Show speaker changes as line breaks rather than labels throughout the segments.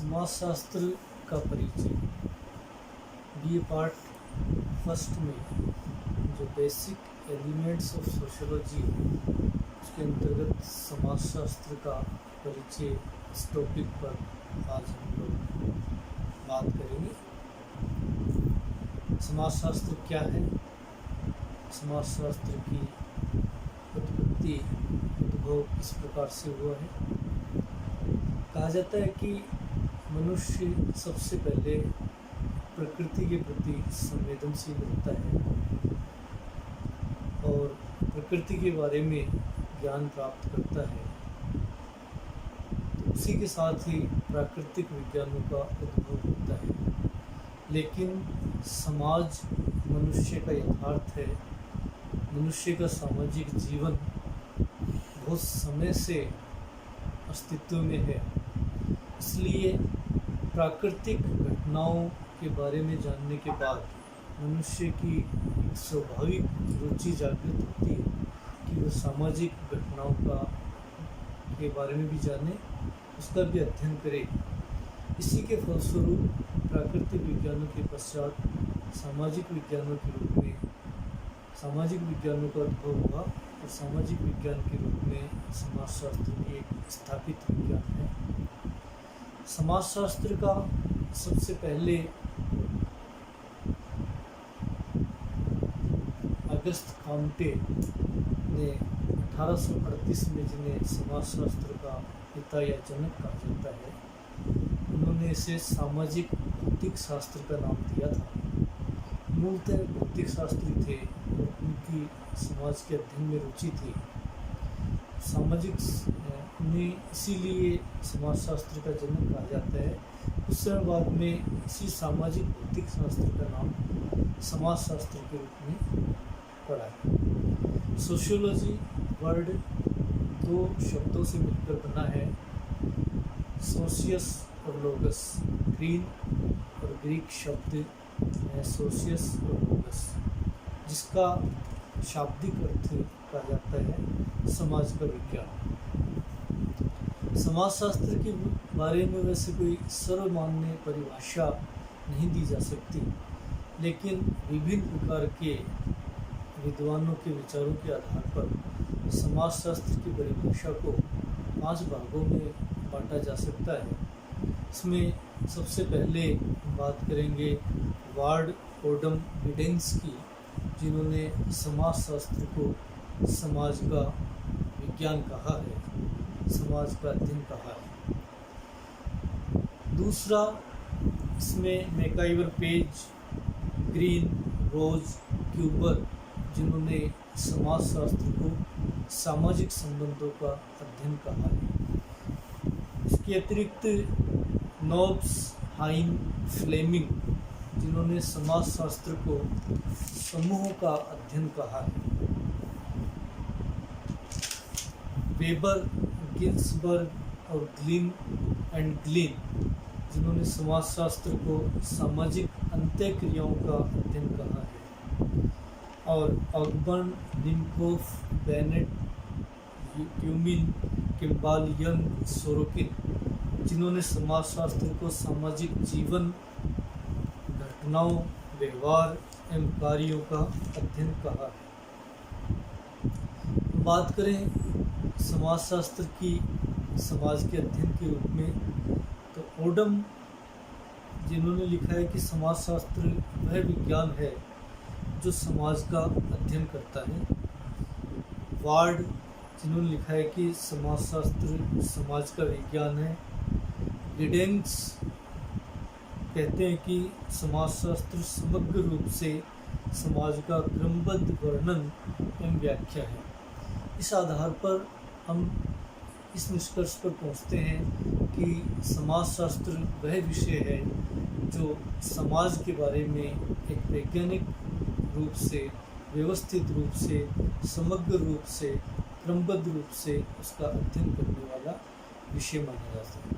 समाजशास्त्र का परिचय। बी ए पार्ट फर्स्ट में जो बेसिक एलिमेंट्स ऑफ सोशियोलॉजी है उसके अंतर्गत समाजशास्त्र का परिचय इस टॉपिक पर आज हम लोग बात करेंगे। समाजशास्त्र क्या है, समाजशास्त्र की उत्पत्ति उद्भव इस प्रकार से हुआ है। कहा जाता है कि मनुष्य सबसे पहले प्रकृति के प्रति संवेदनशील होता है और प्रकृति के बारे में ज्ञान प्राप्त करता है। तो उसी के साथ ही प्राकृतिक विज्ञानों का उद्भव होता है। लेकिन समाज मनुष्य का यथार्थ है। मनुष्य का सामाजिक जीवन बहुत समय से अस्तित्व में है। इसलिए प्राकृतिक घटनाओं के बारे में जानने के बाद मनुष्य की एक स्वाभाविक रुचि जागृत होती है कि वह सामाजिक घटनाओं के बारे में भी जाने, उसका भी अध्ययन करे। इसी के फलस्वरूप प्राकृतिक विज्ञानों के पश्चात सामाजिक विज्ञानों के रूप में सामाजिक विज्ञानों का उद्भव हुआ और सामाजिक विज्ञान के रूप में समाजशास्त्र एक स्थापित विज्ञान है। समाजशास्त्र का सबसे पहले अगस्त काम्टे ने 1838 में, जिन्हें समाजशास्त्र का पिता या जनक कहा जाता है, उन्होंने इसे सामाजिक भौतिक शास्त्र का नाम दिया था। मूलतः भौतिक शास्त्री थे और उनकी समाज के अध्ययन में रुचि थी। सामाजिक उन्हें इसीलिए समाजशास्त्र का जनक कहा जाता है। कुछ समय बाद में इसी सामाजिक भौतिक शास्त्र का नाम समाजशास्त्र के रूप में पड़ा है। सोशियोलॉजी वर्ड दो शब्दों से मिलकर बना है, सोशियस और लोगस। ग्रीन और ग्रीक शब्द है सोशियस और लोगस, जिसका शाब्दिक अर्थ कहा जाता है समाज का विज्ञान। समाजशास्त्र के बारे में वैसे कोई सर्वमान्य परिभाषा नहीं दी जा सकती, लेकिन विभिन्न प्रकार के विद्वानों के विचारों के आधार पर समाजशास्त्र की परिभाषा को 5 भागों में बांटा जा सकता है। इसमें सबसे पहले बात करेंगे वार्ड ओडम गिडेंस की, जिन्होंने समाजशास्त्र को समाज का विज्ञान कहा है, समाज का अध्ययन कहा है। दूसरा, इसमें मैकाइवर पेज, ग्रीन, रोज, क्यूबर, जिन्होंने समाजशास्त्र को सामाजिक संबंधों का अध्ययन कहा है। इसके अतिरिक्त नॉब्स, हाइन, फ्लेमिंग, जिन्होंने समाजशास्त्र को समूहों का अध्ययन कहा है। वेबर, गिन्सबर्ग और ग्लिन एंड ग्लिन, जिन्होंने समाजशास्त्र को सामाजिक अंत्यक्रियाओं का अध्ययन कहा है। और Ogburn, Nimkoff, Bennett, Tumin, Kimball, Young, Sorokin, जिन्होंने समाजशास्त्र को सामाजिक जीवन, घटनाओं, व्यवहार एवं कार्यों का अध्ययन कहा है। बात करें समाजशास्त्र की समाज के अध्ययन के रूप में, तो ओडम, जिन्होंने लिखा है कि समाजशास्त्र वह विज्ञान है जो समाज का अध्ययन करता है। वार्ड, जिन्होंने लिखा है कि समाजशास्त्र समाज का विज्ञान है। गिडेंस कहते हैं कि समाजशास्त्र समग्र रूप से समाज का क्रमबद्ध वर्णन एवं व्याख्या है। इस आधार पर हम इस निष्कर्ष पर पहुंचते हैं कि समाजशास्त्र वह विषय है जो समाज के बारे में एक वैज्ञानिक रूप से, व्यवस्थित रूप से, समग्र रूप से, क्रमबद्ध रूप से उसका अध्ययन करने वाला विषय माना जाता है।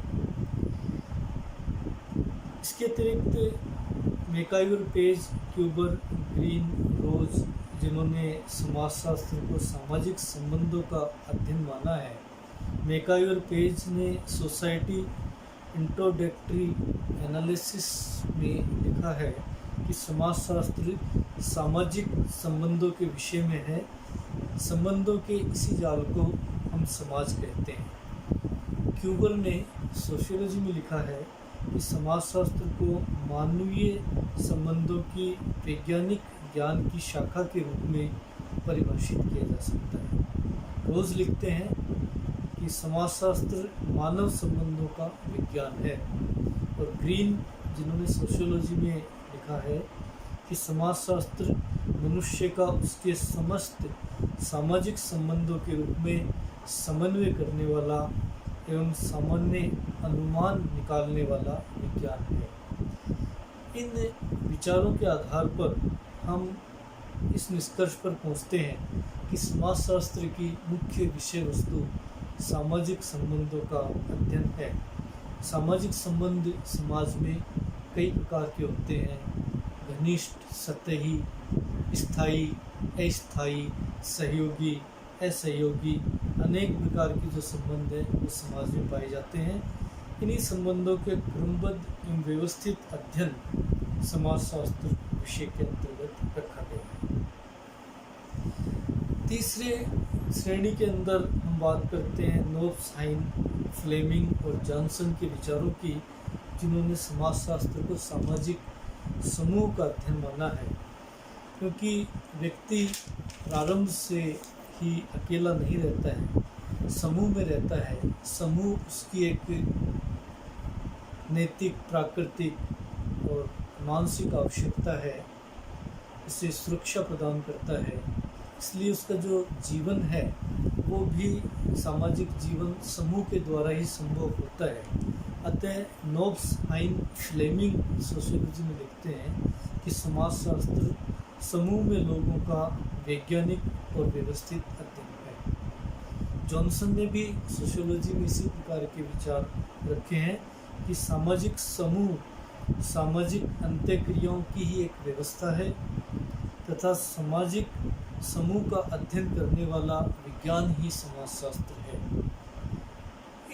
इसके अतिरिक्त मैकाइवर पेज, क्यूबर, ग्रीन, रोज, जिन्होंने समाजशास्त्र को सामाजिक संबंधों का अध्ययन माना है। मैकाइवर पेज ने सोसाइटी इंट्रोडक्टरी एनालिसिस में लिखा है कि समाजशास्त्र सामाजिक संबंधों के विषय में है। संबंधों के इसी जाल को हम समाज कहते हैं। क्यूबल ने सोशियोलॉजी में लिखा है कि समाजशास्त्र को मानवीय संबंधों की वैज्ञानिक ज्ञान की शाखा के रूप में परिभाषित किया जा सकता है। रोज लिखते हैं कि समाजशास्त्र मानव संबंधों का विज्ञान है, और ग्रीन जिन्होंने सोशियोलॉजी में लिखा है कि समाजशास्त्र मनुष्य का उसके समस्त सामाजिक संबंधों के रूप में समन्वय करने वाला एवं सामान्य अनुमान निकालने वाला विज्ञान है। इन विचारों के आधार पर हम इस निष्कर्ष पर पहुंचते हैं कि समाजशास्त्र की मुख्य विषय वस्तु सामाजिक संबंधों का अध्ययन है। सामाजिक संबंध समाज में कई प्रकार के होते हैं। घनिष्ठ, सतही, स्थायी, अस्थायी, सहयोगी, असहयोगी, अनेक प्रकार के जो संबंध हैं वो समाज में पाए जाते हैं। इन्हीं संबंधों के क्रमबद्ध एवं व्यवस्थित अध्ययन समाजशास्त्र विषय के अंतर्गत रखा गया है। तीसरे श्रेणी के अंदर हम बात करते हैं नोब्स, हाइन, फ्लेमिंग और जॉनसन के विचारों की, जिन्होंने समाजशास्त्र को सामाजिक समूह का अध्ययन माना है। क्योंकि व्यक्ति प्रारंभ से ही अकेला नहीं रहता है, समूह में रहता है। समूह उसकी एक नैतिक, प्राकृतिक और मानसिक आवश्यकता है, उसे सुरक्षा प्रदान करता है। इसलिए उसका जो जीवन है वो भी सामाजिक जीवन समूह के द्वारा ही संभव होता है। अतः नोब्स, हाइन, फ्लेमिंग सोशियोलॉजी में लिखते हैं कि समाजशास्त्र समूह में लोगों का वैज्ञानिक और व्यवस्थित अध्ययन है। जॉनसन ने भी सोशियोलॉजी में इसी प्रकार के विचार रखे हैं कि सामाजिक समूह सामाजिक अंत्यक्रियाओं की ही एक व्यवस्था है तथा सामाजिक समूह का अध्ययन करने वाला विज्ञान ही समाजशास्त्र है।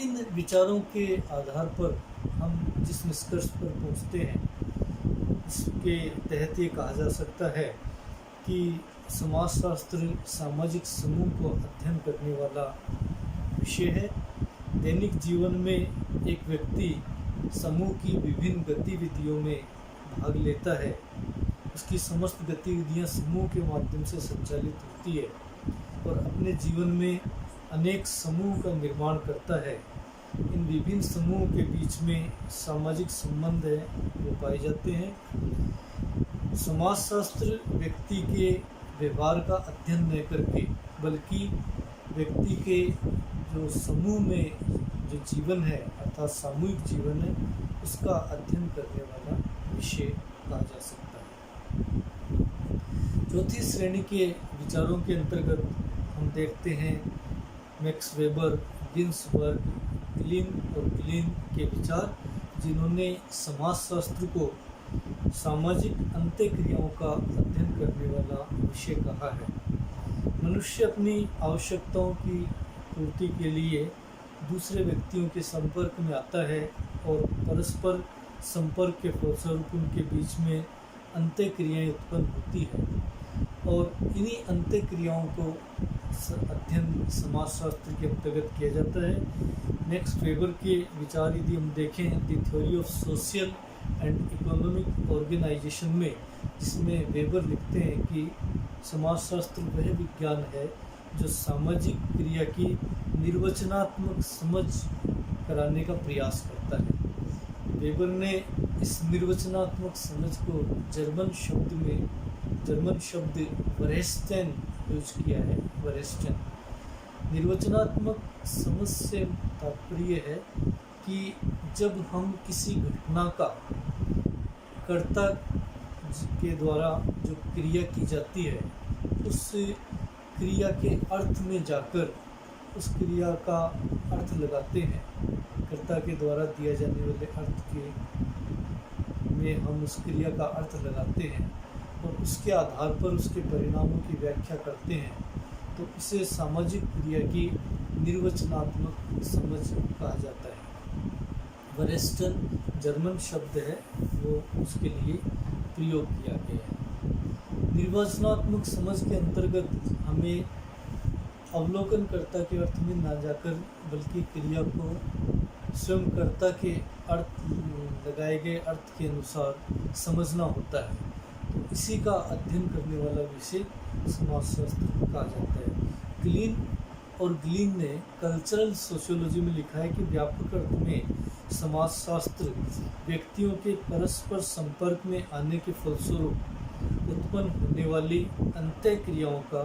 इन विचारों के आधार पर हम जिस निष्कर्ष पर पहुंचते हैं इसके तहत ये कहा जा सकता है कि समाजशास्त्र सामाजिक समूह को अध्ययन करने वाला विषय है। दैनिक जीवन में एक व्यक्ति समूह की विभिन्न गतिविधियों में भाग लेता है। उसकी समस्त गतिविधियां समूह के माध्यम से संचालित होती है और अपने जीवन में अनेक समूह का निर्माण करता है। इन विभिन्न समूहों के बीच में सामाजिक संबंध है वो पाए जाते हैं। समाजशास्त्र व्यक्ति के व्यवहार का अध्ययन न करके बल्कि व्यक्ति के जो समूह में जो जीवन है अर्थात सामूहिक जीवन है उसका अध्ययन करने वाला विषय कहा जा सकता है। चौथी श्रेणी के विचारों के अंतर्गत हम देखते हैं मैक्स वेबर, गिन्सबर्ग, ग्लिन और ग्लिन के विचार, जिन्होंने समाजशास्त्र को सामाजिक अंत्यक्रियाओं का अध्ययन करने वाला विषय कहा है। मनुष्य अपनी आवश्यकताओं की पूर्ति के लिए दूसरे व्यक्तियों के संपर्क में आता है और परस्पर संपर्क के फलस्वरूप उनके बीच में अंत्यक्रियाएं उत्पन्न होती है और इन्हीं अंत्यक्रियाओं को अध्ययन समाजशास्त्र के अंतर्गत किया जाता है। मैक्स वेबर के विचार यदि हम देखें the theory of social and economic organization में, जिसमें वेबर लिखते हैं कि समाजशास्त्र वह विज्ञान है जो सामाजिक क्रिया की निर्वचनात्मक समझ कराने का प्रयास करता है। वेबर ने इस निर्वचनात्मक समझ को जर्मन शब्द वरेस्टेन यूज किया है। वरेस्टेन निर्वचनात्मक समझ से तात्पर्य है कि जब हम किसी घटना का कर्ता के द्वारा जो क्रिया की जाती है उस क्रिया के अर्थ में जाकर उस क्रिया का अर्थ लगाते हैं। कर्ता के द्वारा दिया जाने वाले अर्थ के में हम उस क्रिया का अर्थ लगाते हैं और उसके आधार पर उसके परिणामों की व्याख्या करते हैं, तो इसे सामाजिक क्रिया की निर्वचनात्मक समझ कहा जाता है। वेस्टर्न जर्मन शब्द है वो उसके लिए प्रयोग किया गया है। निर्वचनात्मक समझ के अंतर्गत हमें अवलोकनकर्ता के अर्थ में ना जाकर बल्कि क्रिया को स्वयं कर्ता के अर्थ लगाए गए अर्थ के अनुसार समझना होता है। तो इसी का अध्ययन करने वाला विषय समाजशास्त्र कहा जाता है। ग्लीन और ग्लीन ने कल्चरल सोशियोलॉजी में लिखा है कि व्यापक अर्थ में समाजशास्त्र व्यक्तियों के परस्पर संपर्क में आने के फलस्वरूप उत्पन्न होने वाली अंतःक्रियाओं का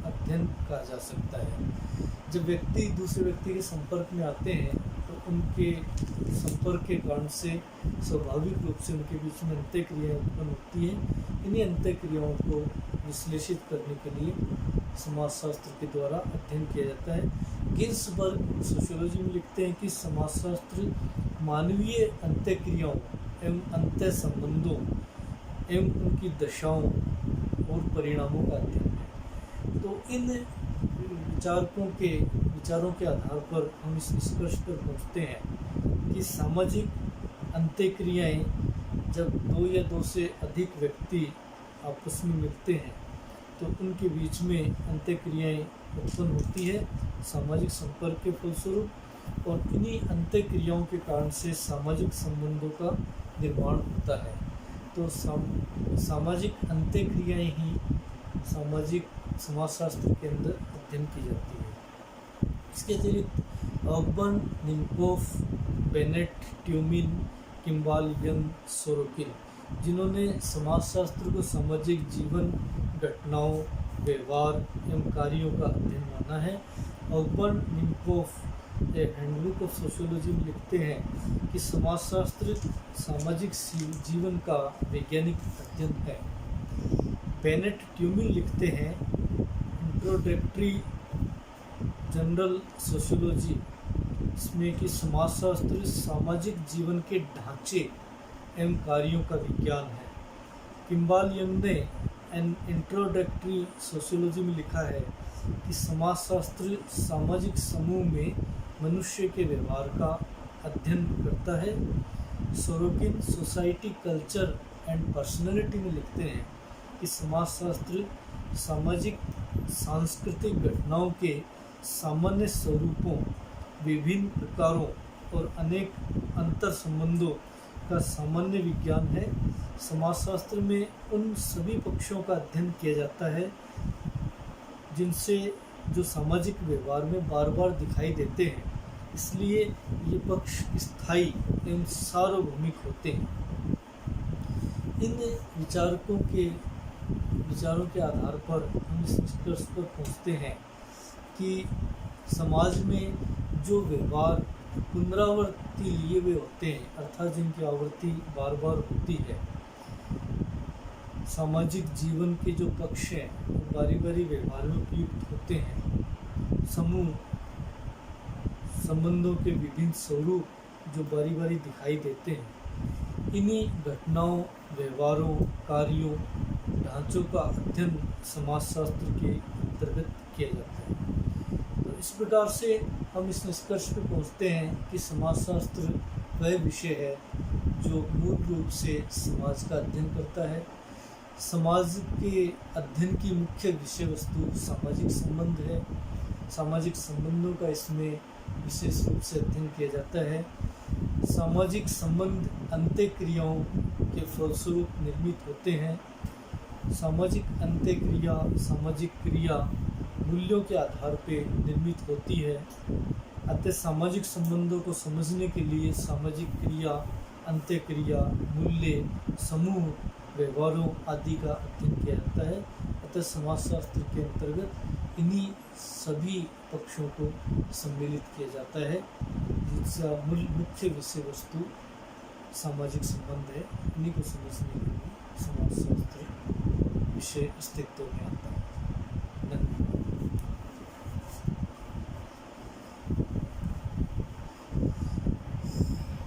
अध्ययन कहा जा सकता है। जब व्यक्ति दूसरे व्यक्ति के संपर्क में आते हैं तो उनके संपर्क के कारण से स्वाभाविक रूप से उनके बीच में अंतःक्रियाएं उत्पन्न होती हैं। इन्हीं अंतःक्रियाओं को विश्लेषित करने के लिए समाजशास्त्र के द्वारा अध्ययन किया जाता है। गिन्सबर्ग सोशियोलॉजी में लिखते हैं कि समाजशास्त्र मानवीय अंतःक्रियाओं एवं अंतः संबंधों एवं उनकी दशाओं और परिणामों का अध्ययन है। तो इन विचारों के आधार पर हम इस निष्कर्ष पर पहुँचते हैं कि सामाजिक अंतःक्रियाएं जब दो या दो से अधिक व्यक्ति आपस में मिलते हैं तो उनके बीच में अंतःक्रियाएं उत्पन्न होती है सामाजिक संपर्क के फलस्वरूप, और इन्हीं अंतःक्रियाओं के कारण से सामाजिक संबंधों का निर्माण होता है। तो सामाजिक अंतःक्रियाएं ही समाजशास्त्र के अंदर अध्ययन की जाती है। इसके अतिरिक्त Ogburn, Nimkoff, Bennett, Tumin, Kimball, Young, Sorokin, जिन्होंने समाजशास्त्र को सामाजिक जीवन, घटनाओं, व्यवहार एवं कार्यों का अध्ययन माना है। Ogburn, Nimkoff a handbook of sociology में लिखते हैं कि समाजशास्त्र सामाजिक जीवन का वैज्ञानिक अध्ययन है। बेनेट, ट्यूमिन लिखते हैं इंट्रोडक्टरी जनरल सोशियोलॉजी इसमें कि समाजशास्त्र सामाजिक जीवन के ढांचे एवं कार्यों का विज्ञान है। किम्बाल यंग ने एन इंट्रोडक्टरी सोशियोलॉजी में लिखा है कि समाजशास्त्र सामाजिक समूह में मनुष्य के व्यवहार का अध्ययन करता है। Sorokin society, culture and personality में लिखते हैं कि समाजशास्त्र सामाजिक सांस्कृतिक घटनाओं के सामान्य स्वरूपों, विभिन्न प्रकारों और अनेक अंतर संबंधों का सामान्य विज्ञान है। समाजशास्त्र में उन सभी पक्षों का अध्ययन किया जाता है जिनसे जो सामाजिक व्यवहार में बार बार दिखाई देते हैं, इसलिए ये पक्ष स्थायी एवं सार्वभौमिक होते हैं। इन विचारों के आधार पर हम इस निष्कर्ष पर पहुँचते हैं कि समाज में जो व्यवहार पुनरावृत्ति लिए हुए होते हैं, अर्थात जिनकी आवृत्ति बार बार होती है, सामाजिक जीवन के जो पक्ष हैं वो बारी बारी व्यवहार में प्रयुक्त होते हैं। समूह संबंधों के विभिन्न स्वरूप जो बारी बारी दिखाई देते हैं, इन्हीं घटनाओं, व्यवहारों, कार्यों, ढांचों का अध्ययन समाजशास्त्र के अंतर्गत किया जाता है। तो इस प्रकार से हम इस निष्कर्ष पर पहुंचते हैं कि समाजशास्त्र वह विषय है जो मूल रूप से समाज का अध्ययन करता है। समाज के अध्ययन की मुख्य विषय वस्तु सामाजिक संबंध है। सामाजिक संबंधों का इसमें विशेष रूप से अध्ययन किया जाता है। सामाजिक संबंध अंतःक्रियाओं के फलस्वरूप निर्मित होते हैं। सामाजिक अंतःक्रिया, सामाजिक क्रिया मूल्यों के आधार पर निर्मित होती है। अतः सामाजिक संबंधों को समझने के लिए सामाजिक क्रिया, अंतःक्रिया, मूल्य, समूह, व्यवहारों आदि का अध्ययन किया जाता है। अतः समाजशास्त्र के अंतर्गत इन्हीं सभी पक्षों को सम्मिलित किया जाता है, जिसका मुख्य विषय वस्तु सामाजिक संबंध है। इन्हीं को समझने के लिए समाजशास्त्र विषय अस्तित्व में आता है।